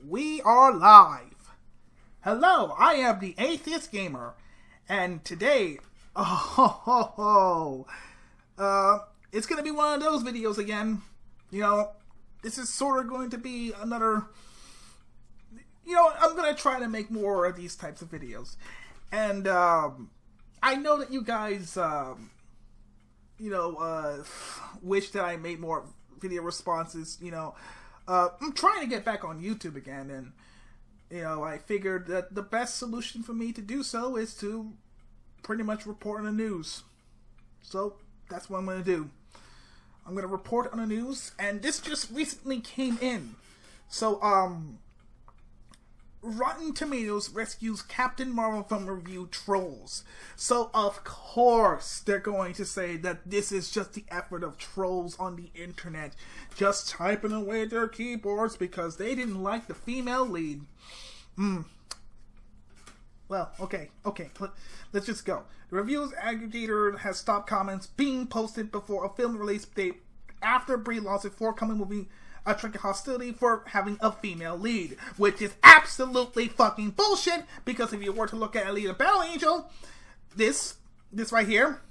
we are live. Hello, I am the Atheist Gamer, and today, it's gonna be one of those videos again. You know, this is sort of going to be another, I'm gonna try to make more of these types of videos. And, I know that you guys, wish that I made more video responses, I'm trying to get back on YouTube again, and, I figured that the best solution for me to do so is to pretty much report on the news. So, that's what I'm going to do. I'm going to report on the news, and this just recently came in. So, Rotten Tomatoes rescues Captain Marvel from review trolls. So, of course, they're going to say that this is just the effort of trolls on the internet, just typing away at their keyboards because they didn't like the female lead. Well, okay, let's just go. The reviews aggregator has stopped comments being posted before a film release date after Brie lost a forthcoming movie attracted hostility for having a female lead, which is absolutely fucking bullshit, because if you were to look at Alita Battle Angel, this right here,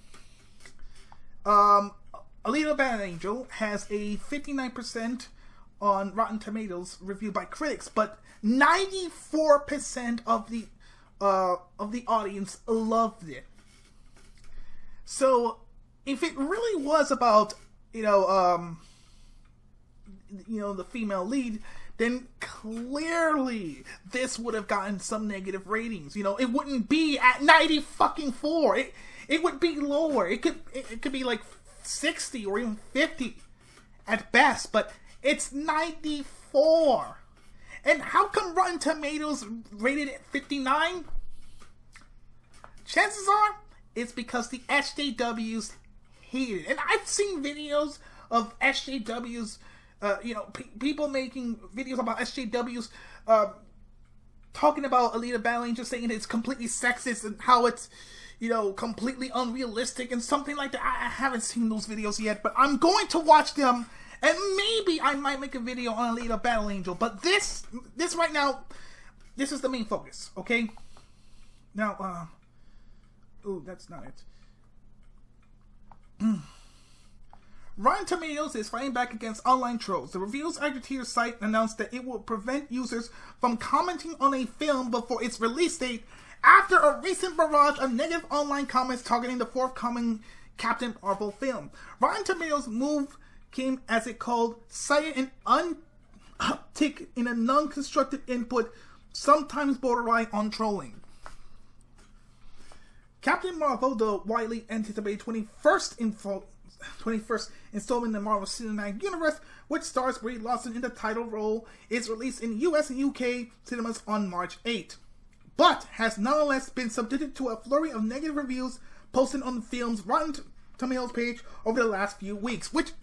Alita Battle Angel has a 59% on Rotten Tomatoes reviewed by critics, but 94% of the audience loved it. So, if it really was about, the female lead, then clearly this would have gotten some negative ratings. It wouldn't be at 94. It would be lower. It could be like 60 or even 50 at best, but it's 94. And how come Rotten Tomatoes rated it 59? Chances are it's because the SJWs hate it. And I've seen videos of SJWs, people making videos about SJWs, talking about Alita Battle Angel, saying it's completely sexist and how it's, completely unrealistic and something like that. I haven't seen those videos yet, but I'm going to watch them, and maybe I might make a video on Alita Battle Angel. But this right now, this is the main focus, okay? Now, ooh, that's not it. Rotten Tomatoes is fighting back against online trolls. The reviews aggregator site announced that it will prevent users from commenting on a film before its release date after a recent barrage of negative online comments targeting the forthcoming Captain Marvel film. Rotten Tomatoes' move came, as it called, cited an uptick in a non-constructive input, sometimes borderline on trolling. Captain Marvel, the widely anticipated 21st installment in the Marvel Cinematic Universe, which stars Brie Larson in the title role, is released in US and UK cinemas on March 8, but has nonetheless been subjected to a flurry of negative reviews posted on the film's Rotten Tomatoes page over the last few weeks, which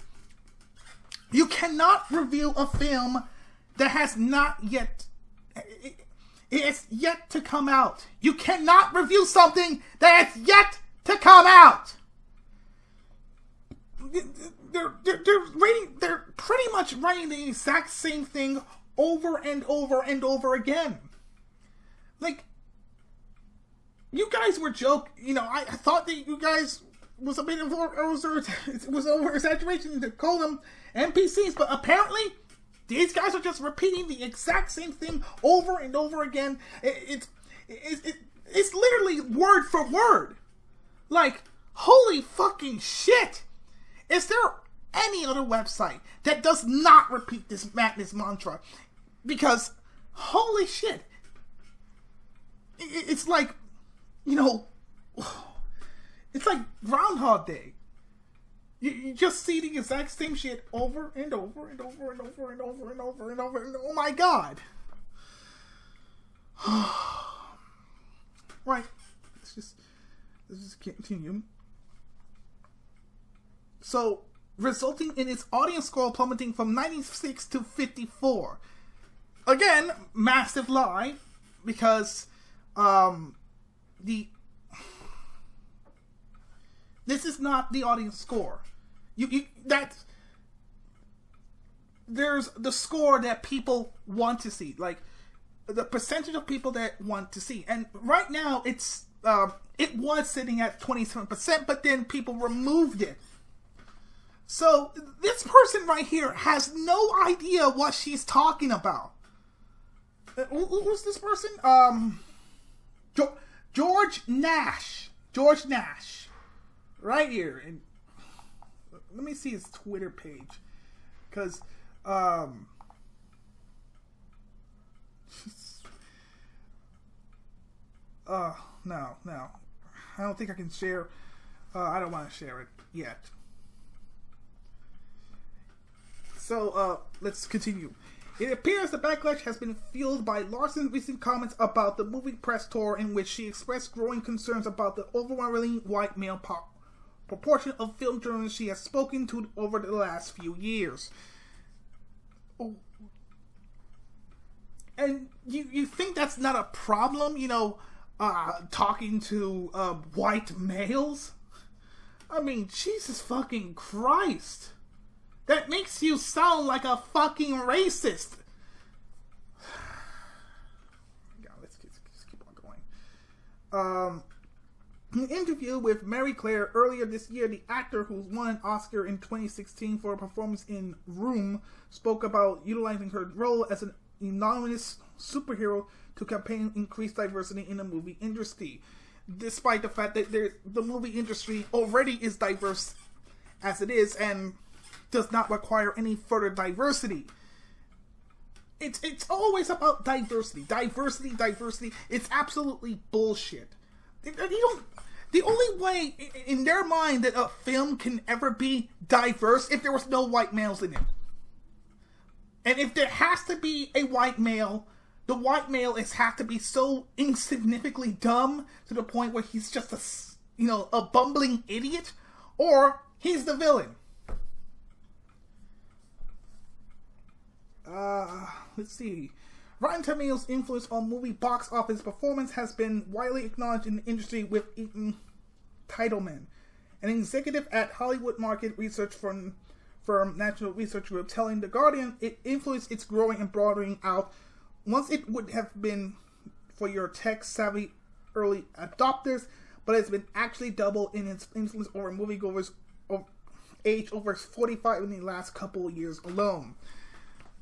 you cannot review a film that has not yet... It's yet to come out. You cannot review something that has yet to come out. They're pretty much writing the exact same thing over and over and over again. Like, you guys were joking. I thought that you guys was a bit of it was over exaggeration to call them NPCs, but apparently these guys are just repeating the exact same thing over and over again. It's literally word for word. Like, holy fucking shit! Is there any other website that does not repeat this madness mantra? Because, holy shit, it's like, it's like Groundhog Day. You just see the exact same shit over and over and over and over and over and over and over and oh my god. Right. Let's just continue. So, resulting in its audience score plummeting from 96 to 54. Again, massive lie, because this is not the audience score. That's there's the score that people want to see, like the percentage of people that want to see, and right now it's it was sitting at 27%, but then people removed it. So this person right here has no idea what she's talking about. Who's this person? George Nash. George Nash. Right here. And let me see his Twitter page. Because, no. I don't think I can share. I don't want to share it yet. So, let's continue. It appears the backlash has been fueled by Larson's recent comments about the movie press tour, in which she expressed growing concerns about the overwhelmingly white male proportion of film journalists she has spoken to over the last few years. And you think that's not a problem, you know, talking to white males? I mean, Jesus fucking Christ. That makes you sound like a fucking racist. Yeah, let's keep on going. In an interview with Mary Claire earlier this year, the actor who won an Oscar in 2016 for a performance in Room spoke about utilizing her role as an anonymous superhero to campaign increased diversity in the movie industry, despite the fact that the movie industry already is diverse as it is and does not require any further diversity. It's always about diversity. It's absolutely bullshit. The only way in their mind that a film can ever be diverse if there was no white males in it. And if there has to be a white male, the white male has to be so insignificantly dumb to the point where he's just a bumbling idiot, or he's the villain. Let's see. Rotten Tomatoes' influence on movie box office performance has been widely acknowledged in the industry, with Ethan Titleman, an executive at Hollywood market research firm National Research Group, telling The Guardian it influence is growing and broadening out. Once it would have been for your tech-savvy early adopters, but it's been actually double in its influence over moviegoers of age over 45 in the last couple of years alone.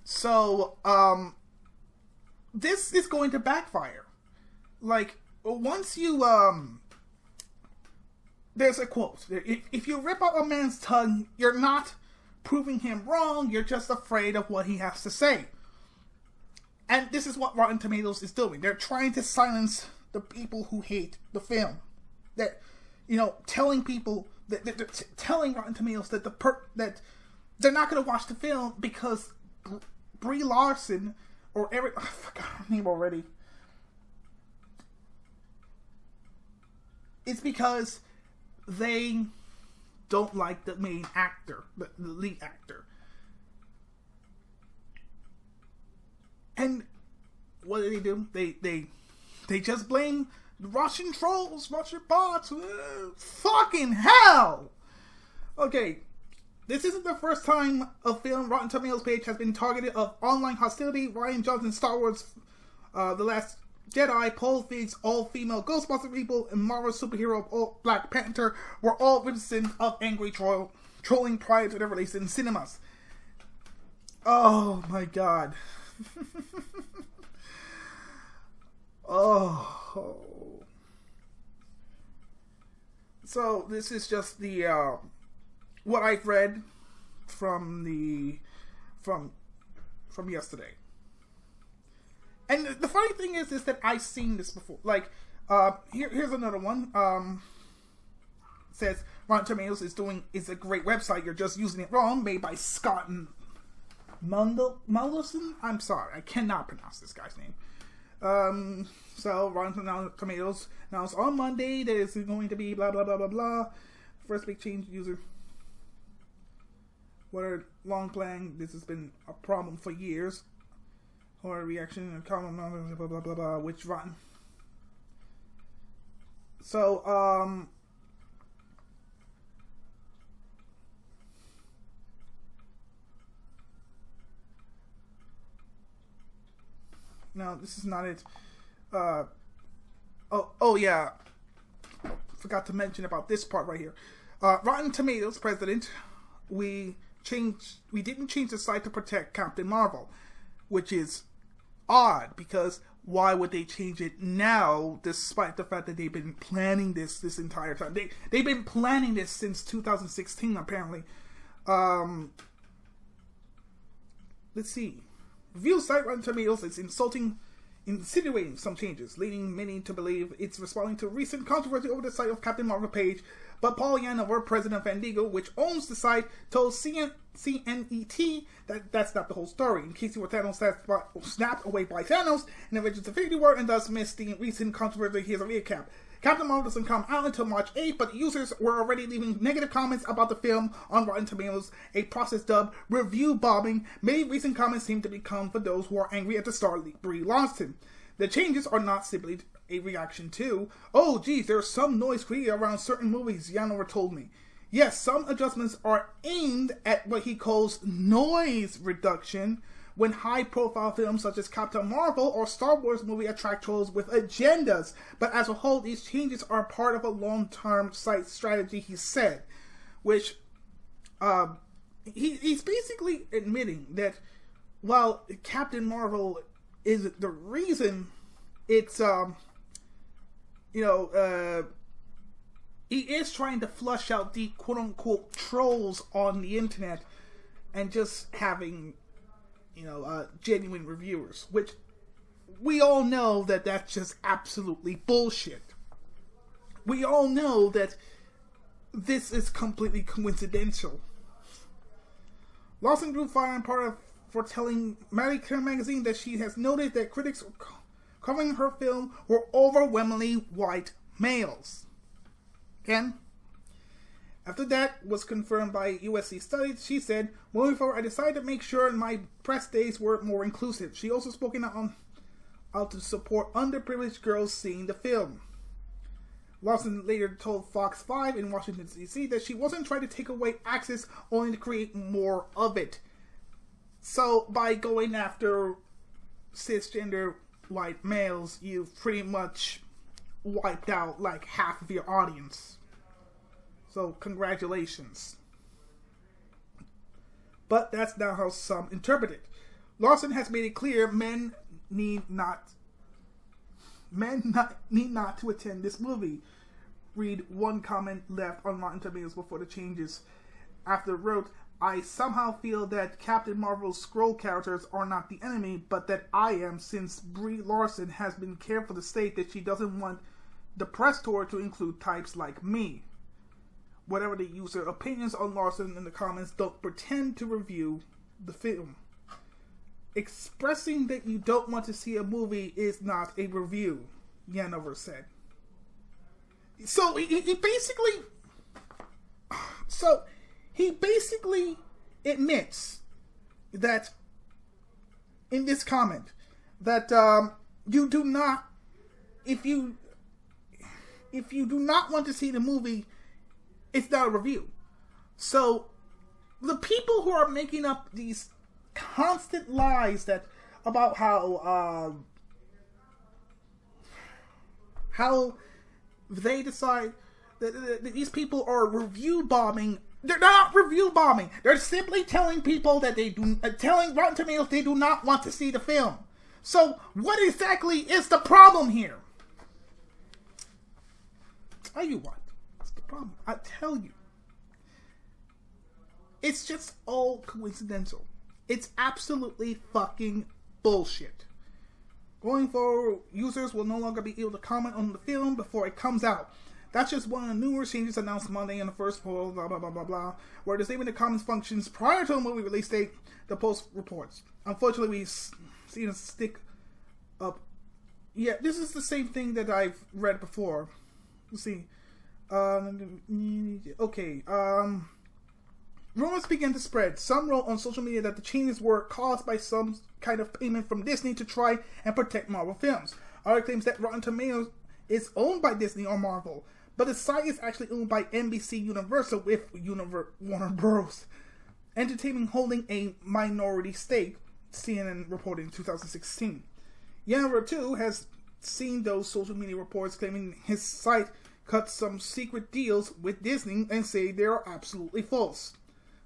So, this is going to backfire. Like, once you, there's a quote. If you rip out a man's tongue, you're not proving him wrong, you're just afraid of what he has to say. And this is what Rotten Tomatoes is doing. They're trying to silence the people who hate the film. That, telling people, telling Rotten Tomatoes that that they're not going to watch the film because Brie Larson, or I forgot her name already. It's because they don't like the main actor, the lead actor. And what do? They just blame Russian trolls, Russian bots. Fucking hell! Okay. This isn't the first time a film Rotten Tomatoes page has been targeted of online hostility. Rian Johnson's Star Wars The Last Jedi, Paul Feig's all-female Ghostbuster people, and Marvel's superhero Black Panther were all citizens of angry trolling prior to their release in cinemas. Oh my god. Oh. So this is just the what I've read from yesterday. And the funny thing is that I've seen this before. Like, here's another one. Says Rotten Tomatoes is a great website. You're just using it wrong. Made by Scott Mundelson. I'm sorry, I cannot pronounce this guy's name. So Rotten Tomatoes announced on Monday that it's going to be blah blah blah blah blah. First big change user. What are long playing? This has been a problem for years. Horror reaction and comment blah blah blah blah. Which Rotten. So No, this is not it. Oh yeah. Forgot to mention about this part right here. Rotten Tomatoes president, we didn't change the site to protect Captain Marvel, which is odd because why would they change it now, despite the fact that they've been planning this entire time? They've been planning this since 2016 apparently. Let's see. Review site Rotten Tomatoes is insinuating some changes, leading many to believe it's responding to recent controversy over the site of Captain Marvel page. But Paul Yanover, president of Fandango, which owns the site, told CNET that that's not the whole story. In case you were Thanos snapped away by Thanos in Avengers Infinity War and thus missed the recent controversy, here's a recap. Captain Marvel doesn't come out until March 8th, but users were already leaving negative comments about the film on Rotten Tomatoes, a process dubbed review bombing. Many recent comments seem to become for those who are angry at the star Brie Larson. The changes are not simply a reaction to, oh geez, there's some noise created around certain movies, Yanover told me. Yes, some adjustments are aimed at what he calls noise reduction when high-profile films such as Captain Marvel or Star Wars movie attract trolls with agendas. But as a whole, these changes are part of a long-term site strategy, he said. Which, he's basically admitting that while Captain Marvel is the reason it's, he is trying to flush out the quote-unquote trolls on the internet and just having, genuine reviewers, which we all know that that's just absolutely bullshit. We all know that this is completely coincidental. Lawson drew fire on part of for telling Marie Claire magazine that she has noted that critics covering her film were overwhelmingly white males. Again, after that was confirmed by USC Studies, she said, moving forward, I decided to make sure my press days were more inclusive. She also spoke out to support underprivileged girls seeing the film. Lawson later told Fox 5 in Washington, D.C. that she wasn't trying to take away access, only to create more of it. So, by going after cisgender white males, you've pretty much wiped out like half of your audience. So, congratulations. But that's not how some interpret it. Lawson has made it clear men need not to attend this movie. Read one comment left on Rotten Tomatoes before the changes. After wrote, I somehow feel that Captain Marvel's Skrull characters are not the enemy, but that I am, since Brie Larson has been careful to state that she doesn't want the press tour to include types like me. Whatever the user opinions on Larson in the comments, don't pretend to review the film. Expressing that you don't want to see a movie is not a review, Yanover said. So he basically admits that in this comment that you do not, if you do not want to see the movie, it's not a review. So the people who are making up these constant lies that about how they decide that these people are review bombing. They're not review bombing. They're simply telling people that telling Rotten Tomatoes they do not want to see the film. So what exactly is the problem here? Tell you what, what's the problem? I tell you, it's just all coincidental. It's absolutely fucking bullshit. Going forward, users will no longer be able to comment on the film before it comes out. That's just one of the numerous changes announced Monday in the first poll, blah, blah, blah, blah, blah, where disabling the comments functions prior to the movie release date, the Post reports. Unfortunately, we've seen a stick up. Yeah, this is the same thing that I've read before. Let's see. Okay, rumors began to spread. Some wrote on social media that the changes were caused by some kind of payment from Disney to try and protect Marvel films. Other claims that Rotten Tomatoes is owned by Disney or Marvel, but the site is actually owned by NBC Universal with Warner Bros. Entertainment holding a minority stake, CNN reported in 2016. Yanniver too has seen those social media reports claiming his site cut some secret deals with Disney and say they are absolutely false.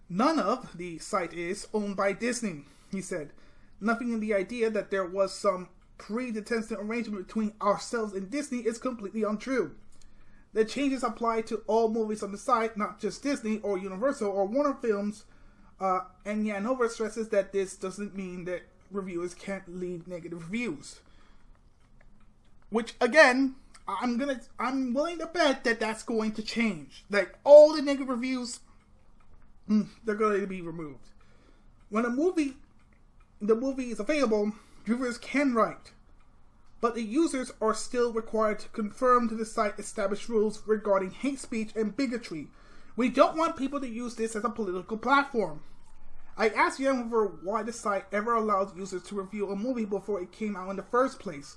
None of the site is owned by Disney, he said. Nothing in the idea that there was some predetermined arrangement between ourselves and Disney is completely untrue. The changes apply to all movies on the site, not just Disney or Universal or Warner Films, and Yanniver stresses that this doesn't mean that reviewers can't leave negative reviews. Which, again, I'm willing to bet that that's going to change. Like, all the negative reviews, they're going to be removed. When the movie is available, viewers can write, but the users are still required to conform to the site established rules regarding hate speech and bigotry. We don't want people to use this as a political platform. I asked Yanniver why the site ever allowed users to review a movie before it came out in the first place.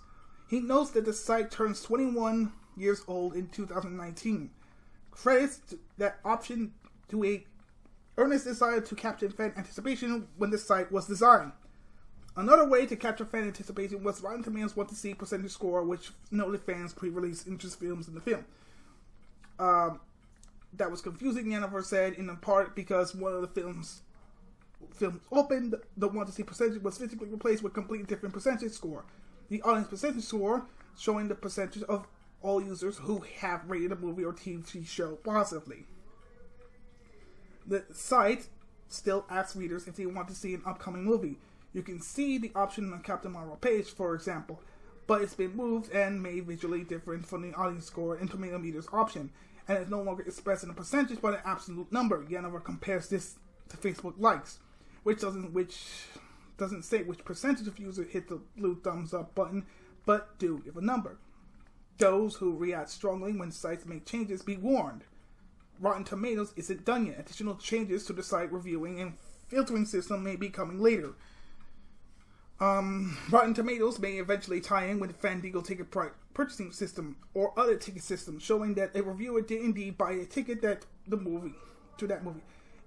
He notes that the site turns 21 years old in 2019. Credits that option to a earnest desire to capture fan anticipation when the site was designed. Another way to capture fan anticipation was Rotten Tomatoes want to see percentage score, which noted fans pre-release interest films in the film. That was confusing, Yanniver said, in part because one of the films opened, the want to see percentage was physically replaced with a completely different percentage score. The audience percentage score showing the percentage of all users who have rated a movie or TV show positively. The site still asks readers if they want to see an upcoming movie. You can see the option on the Captain Marvel page, for example, but it's been moved and made visually different from the audience score and tomato meters option, and it's no longer expressed in a percentage but an absolute number. Yanniver compares this to Facebook likes, which doesn't say which percentage of users hit the blue thumbs up button, but do give a number. Those who react strongly when sites make changes be warned. Rotten Tomatoes isn't done yet. Additional changes to the site reviewing and filtering system may be coming later. Rotten Tomatoes may eventually tie in with the Fandango ticket purchasing system or other ticket systems, showing that a reviewer did indeed buy a ticket to that movie.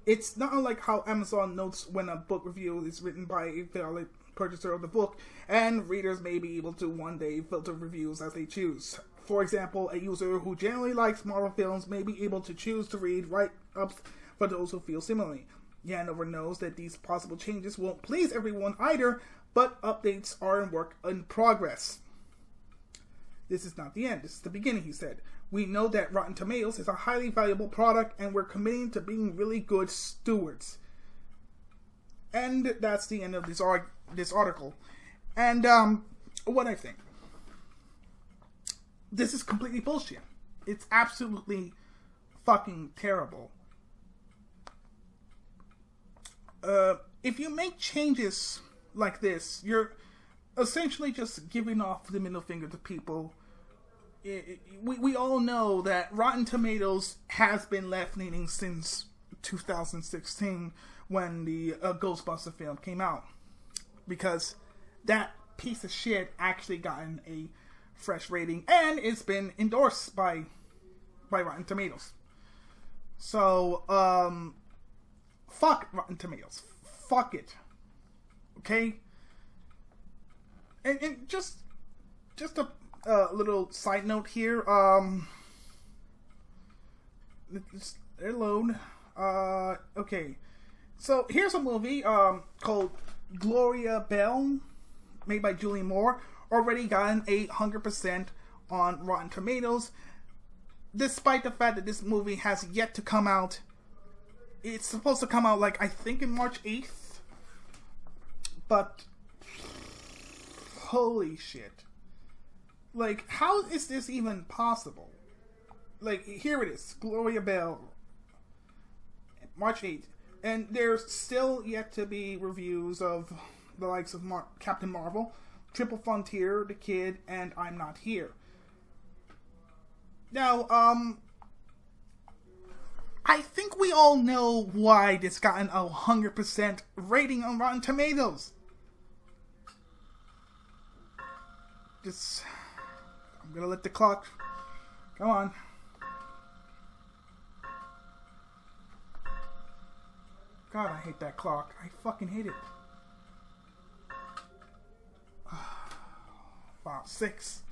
It's not unlike how Amazon notes when a book review is written by a valid purchaser of the book, and readers may be able to one day filter reviews as they choose. For example, a user who generally likes Marvel films may be able to choose to read write-ups for those who feel similarly. Yanniver knows that these possible changes won't please everyone either, but updates are in progress. This is not the end. This is the beginning, he said. We know that Rotten Tomatoes is a highly valuable product, and we're committing to being really good stewards. And that's the end of this article. And what I think. This is completely bullshit. It's absolutely fucking terrible. If you make changes like this, you're essentially just giving off the middle finger to people. We all know that Rotten Tomatoes has been left-leaning since 2016 when the Ghostbuster film came out. Because that piece of shit actually gotten a fresh rating and it's been endorsed by Rotten Tomatoes. So, fuck Rotten Tomatoes. Fuck it. Okay? And just a little side note here. Just load. Okay. So here's a movie called Gloria Bell, made by Julie Moore. Already gotten 100% on Rotten Tomatoes, despite the fact that this movie has yet to come out. It's supposed to come out, like, I think in March 8th. But holy shit. Like, how is this even possible? Like, here it is. Gloria Bell. March 8th. And there's still yet to be reviews of the likes of Captain Marvel, Triple Frontier, The Kid, and I'm Not Here. Now, I think we all know why this gotten a 100% rating on Rotten Tomatoes. I'm gonna let the clock, come on. God, I hate that clock. I fucking hate it. not 6.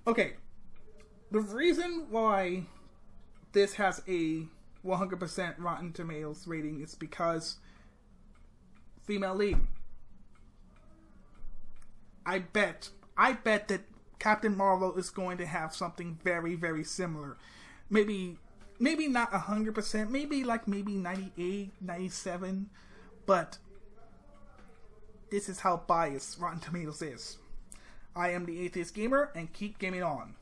Okay, the reason why this has a 100% Rotten Tomatoes rating is because female lead. I bet that Captain Marvel is going to have something very, very similar. Maybe not 100%, maybe 98, 97, but this is how biased Rotten Tomatoes is. I am the Atheist Gamer, and keep gaming on.